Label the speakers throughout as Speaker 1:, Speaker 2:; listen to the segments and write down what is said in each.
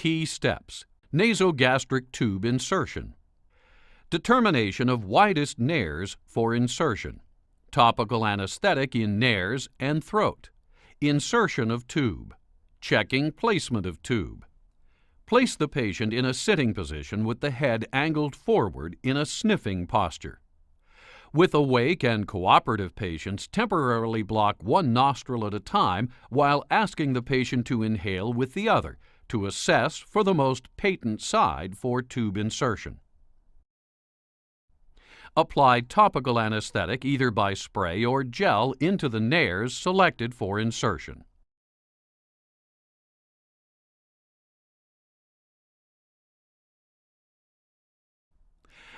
Speaker 1: Key steps: nasogastric tube insertion, determination of widest nares for insertion, topical anesthetic in nares and throat, insertion of tube, checking placement of tube. Place the patient in a sitting position with the head angled forward in a sniffing posture. With awake and cooperative patients, temporarily block one nostril at a time while asking the patient to inhale with the other to assess for the most patent side for tube insertion. Apply topical anesthetic either by spray or gel into the nares selected for insertion.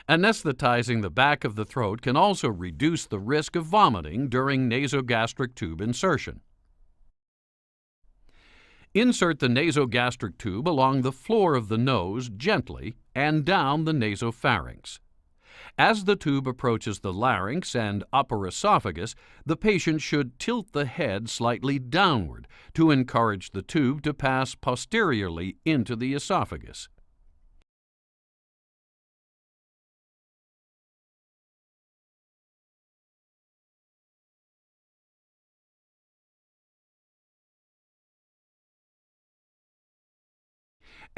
Speaker 1: Anesthetizing the back of the throat can also reduce the risk of vomiting during nasogastric tube insertion. Insert the nasogastric tube along the floor of the nose gently and down the nasopharynx. As the tube approaches the larynx and upper esophagus, the patient should tilt the head slightly downward to encourage the tube to pass posteriorly into the esophagus.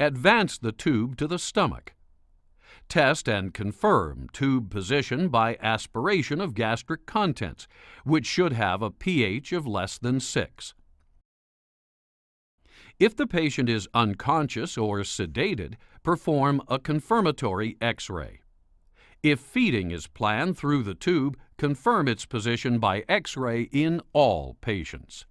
Speaker 1: Advance the tube to the stomach. Test and confirm tube position by aspiration of gastric contents, which should have a pH of less than 6. If the patient is unconscious or sedated, perform a confirmatory X-ray. If feeding is planned through the tube, confirm its position by X-ray in all patients.